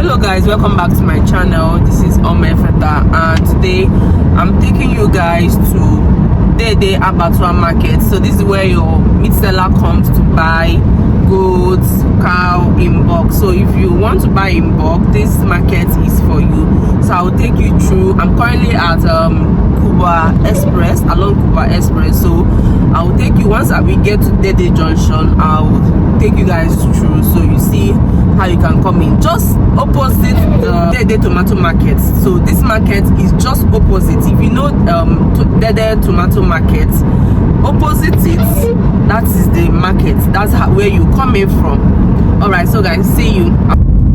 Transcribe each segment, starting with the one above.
Hello guys, welcome back to my channel. This is omaefetha, and today I'm taking you guys to Dede Abattoir market. So this is where your meat seller comes to buy goats, cow in bulk. So if you want to buy in bulk, this market is for you. So I'll take you through. I'm currently at Kuba Express, along Kuba Express. So I'll take you, once we get to Dede Junction, I'll take you guys through so you see how you can come in. Just opposite the Dede tomato market. So this market is just opposite. If you know Dede tomato market, opposite it, that is the market. That's where you come in from. All right, so guys, see you.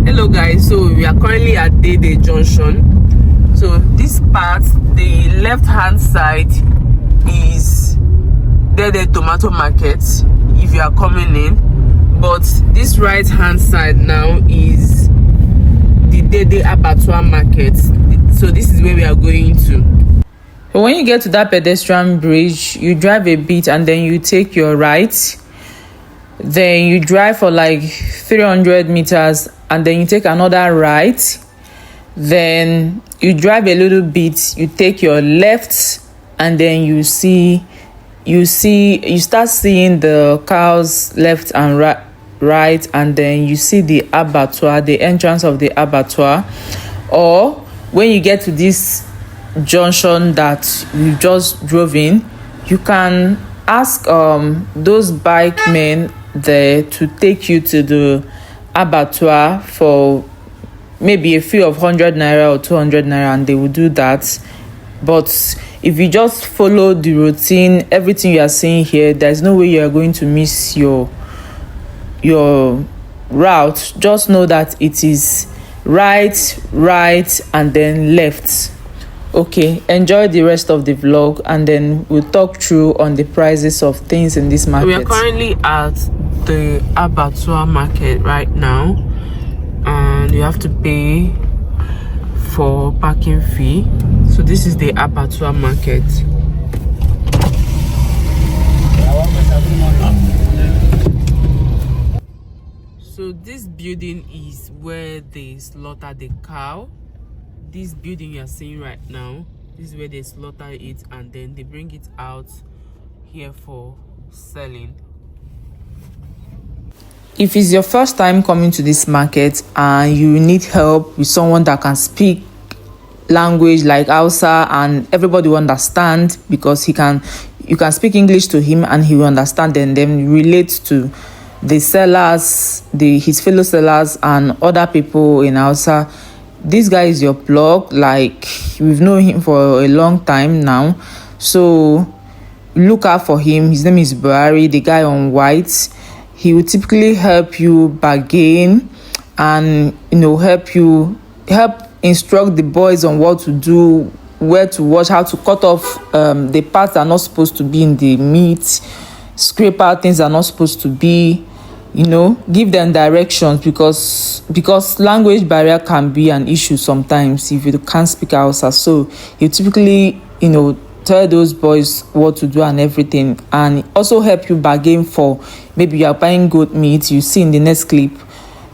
Hello guys, so we are currently at Dede Junction. So this part, the left hand side is Dede tomato market if you are coming in, but this right hand side now is the Dede Abattoir market. So this is where we are going to. So when you get to that pedestrian bridge, you drive a bit and then you take your right. Then you drive for like 300 meters and then you take another right. Then you drive a little bit, you take your left, and then you start seeing the cows left and right, and then you see the abattoir, the entrance of the abattoir. Or when you get to this junction that you just drove in, you can ask those bike men there to take you to the abattoir for maybe a fee of 100 naira or 200 naira, and they will do that. But if you just follow the routine, everything you are seeing here, there's no way you are going to miss your route. Just know that it is right, and then left. Okay, enjoy the rest of the vlog, and then we'll talk through on the prices of things in this market. We are currently at the abattoir market right now, and you have to pay for parking fee. So this is the abattoir market. So this building is where they slaughter the cow. This building you are seeing right now, this is where they slaughter it, and then they bring it out here for selling. If it's your first time coming to this market and you need help with someone that can speak language like Hausa and everybody will understand, because you can speak English to him and he will understand, and then relate to the sellers, his fellow sellers and other people in Hausa, this guy is your plug. Like, we've known him for a long time now, so look out for him. His name is Buhari, the guy on white. He will typically help you bargain and help instruct the boys on what to do, where to watch, how to cut off the parts that are not supposed to be in the meat, scrape out things that are not supposed to be, give them directions, because language barrier can be an issue sometimes if you can't speak Hausa. So you typically tell those boys what to do and everything, and also help you bargain for, maybe you are buying goat meat, you see in the next clip,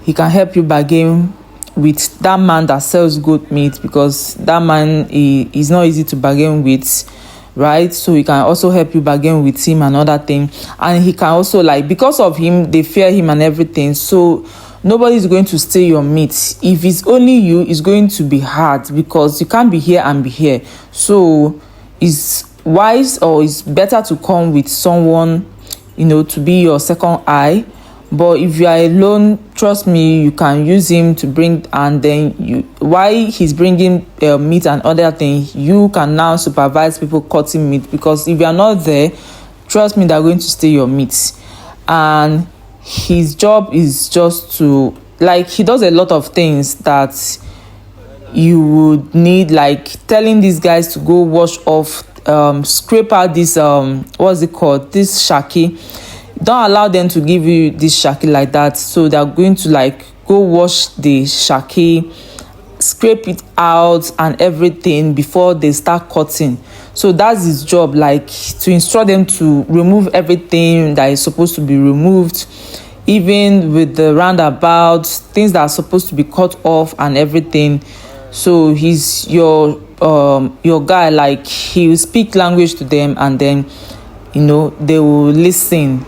he can help you bargain with that man that sells goat meat, because that man is not easy to bargain with, right? So he can also help you bargain with him and other thing. And he can also, because of him, they fear him and everything, so nobody is going to steal your meat. If it's only you, it's going to be hard, because you can't be here and be here. So it's wise, or it's better to come with someone to be your second eye. But if you are alone, trust me, you can use him to bring, and then while he's bringing meat and other things, you can now supervise people cutting meat, because if you are not there, trust me, they're going to steal your meat. And his job is just to, he does a lot of things that you would need, like telling these guys to go wash off, scrape out this this shaki. Don't allow them to give you this shaki like that. So they're going to go wash the shaki, scrape it out and everything before they start cutting. So that's his job, to instruct them to remove everything that is supposed to be removed. even with the roundabout, things that are supposed to be cut off and everything. So he's your guy. Like, he will speak language to them, and then they will listen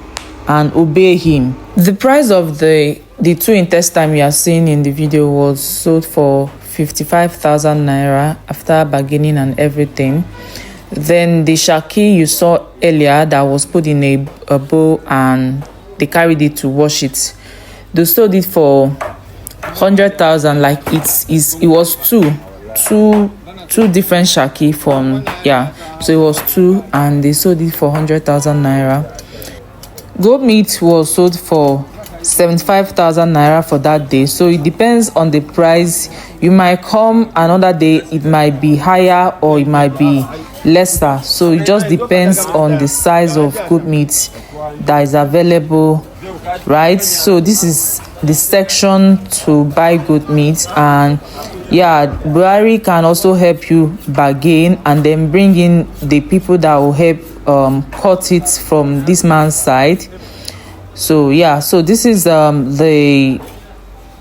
and obey him. The price of the two intestine you are seeing in the video was sold for 55,000 naira after bargaining and everything. Then the shaki you saw earlier that was put in a bowl and they carried it to wash it, they sold it for 100,000. Like, it was two different shaki from, so it was two, and they sold it for 100,000 naira. Goat meat was sold for 75,000 naira for that day. So it depends on the price. You might come another day, it might be higher or it might be lesser. So it just depends on the size of goat meat that is available, right? So this is the section to buy goat meat. And Buhari can also help you bargain and then bring in the people that will help cut it from this man's side. So so this is the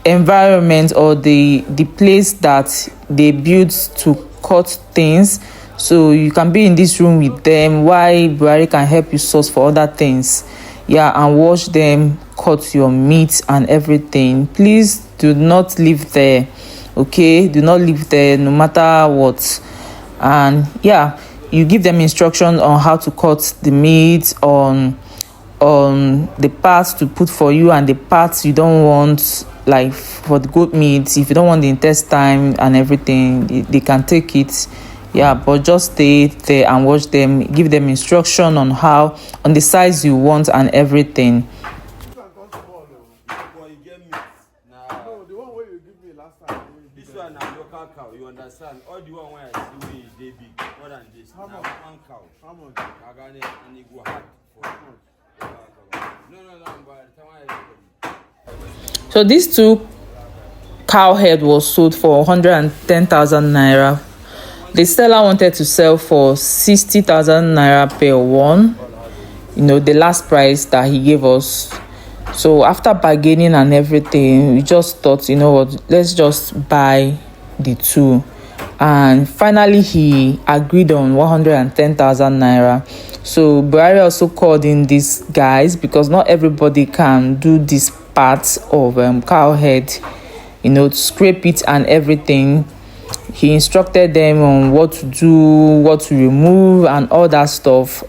environment or the place that they built to cut things. So you can be in this room with them while Buhari can help you source for other things, and watch them cut your meat and everything. Please do not leave there, okay? Do not leave there no matter what. And you give them instructions on how to cut the meat, on the parts to put for you and the parts you don't want. Like for the goat meat, if you don't want the intestine and everything, they can take it. But just stay there and watch them, give them instruction on the size you want and everything. This one na local cow, you understand? All the one where I see wey dey big, more than this. How much? One cow. How much? Agane and it go hard for No, but So these two cow head was sold for 110,000 naira. The seller wanted to sell for 60,000 naira per one, the last price that he gave us. So after bargaining and everything, we just thought, let's just buy the two. And finally he agreed on 110,000 naira. So Buhari also called in these guys, because not everybody can do this part of cow head, to scrape it and everything. He instructed them on what to do, what to remove and all that stuff.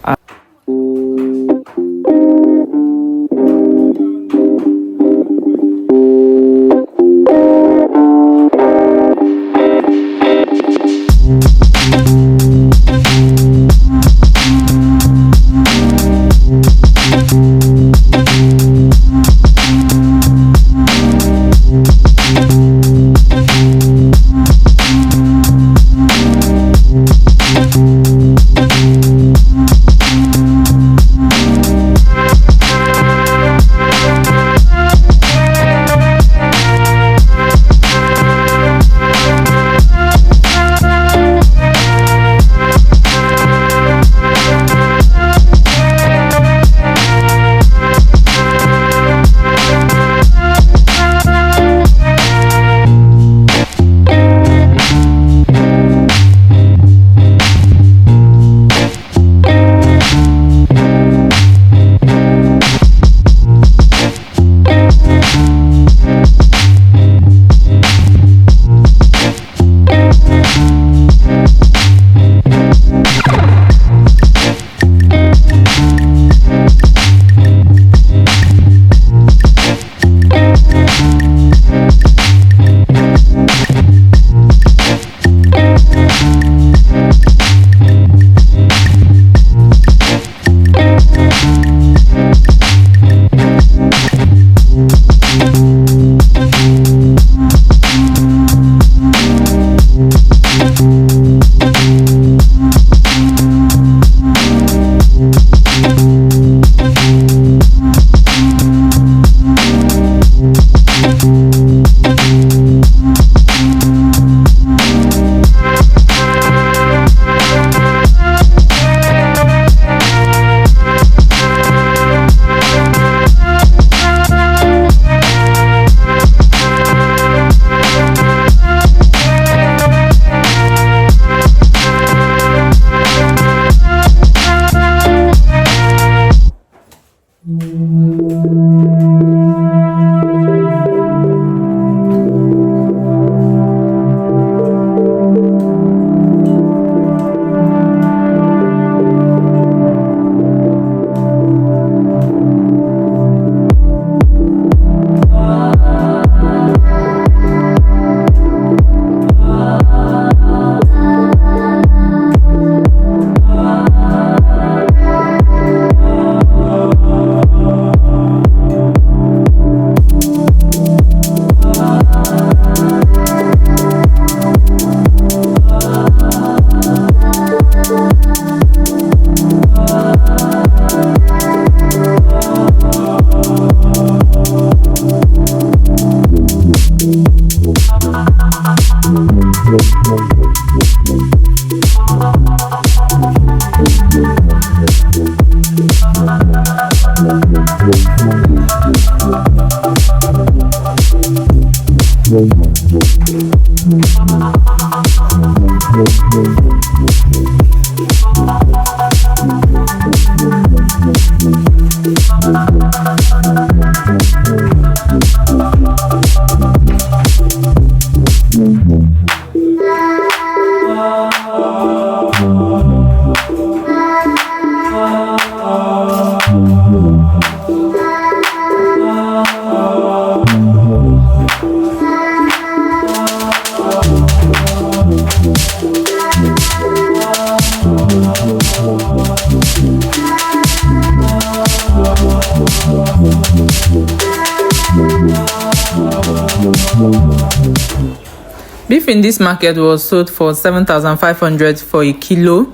Beef in this market was sold for 7,500 for a kilo.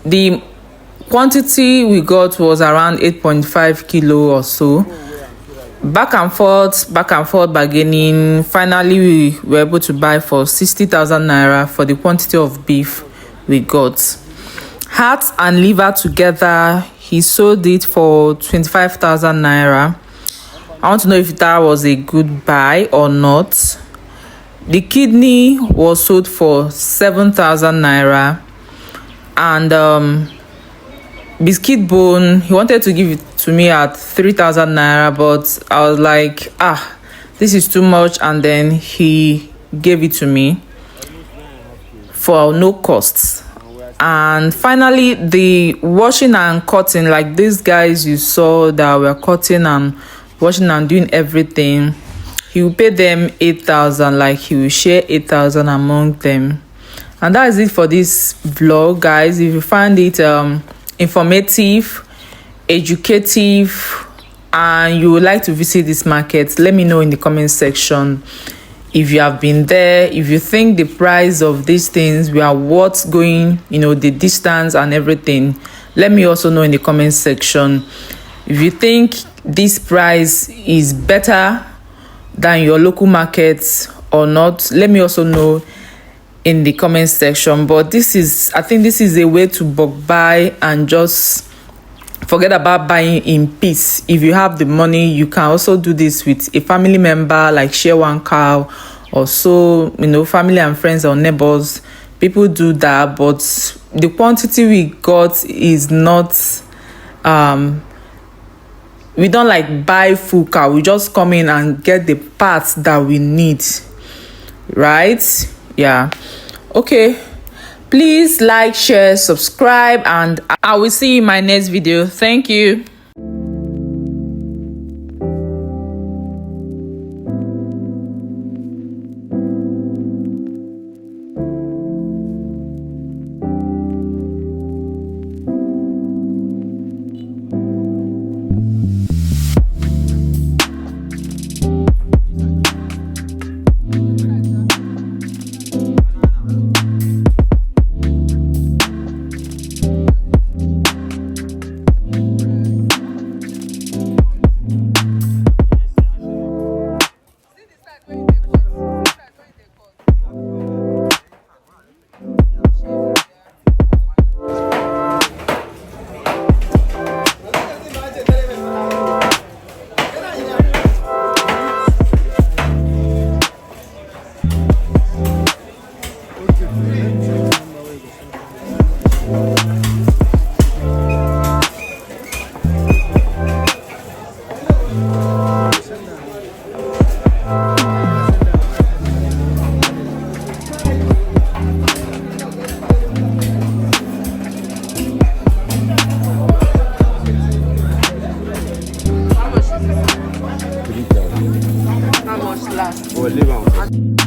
The quantity we got was around 8.5 kilo or so. Back and forth bargaining. Finally, we were able to buy for 60,000 naira for the quantity of beef we got. Heart and liver together, he sold it for 25,000 naira. I want to know if that was a good buy or not. The kidney was sold for 7,000 naira, and biscuit bone, he wanted to give it to me at 3,000 naira, but I was like, this is too much, and then he gave it to me for no costs. And finally, the washing and cutting, like these guys you saw that were cutting and washing and doing everything, he will pay them 8,000, like he will share 8,000 among them. And that is it for this vlog, guys. If you find it informative, educative, and you would like to visit this market, let me know in the comment section. If you have been there, if you think the price of these things were worth going, the distance and everything, let me also know in the comment section. If you think this price is better than your local markets or not, let me also know in the comment section. But I think this is a way to bulk buy and just forget about buying in peace. If you have the money, you can also do this with a family member, like share one cow or so, family and friends or neighbors. People do that, but the quantity we got is not we don't like buy full cow. We just come in and get the parts that we need, right? Yeah. Okay, please like, share, subscribe, and I will see you in my next video. Thank you. How much last? Oh, leave on.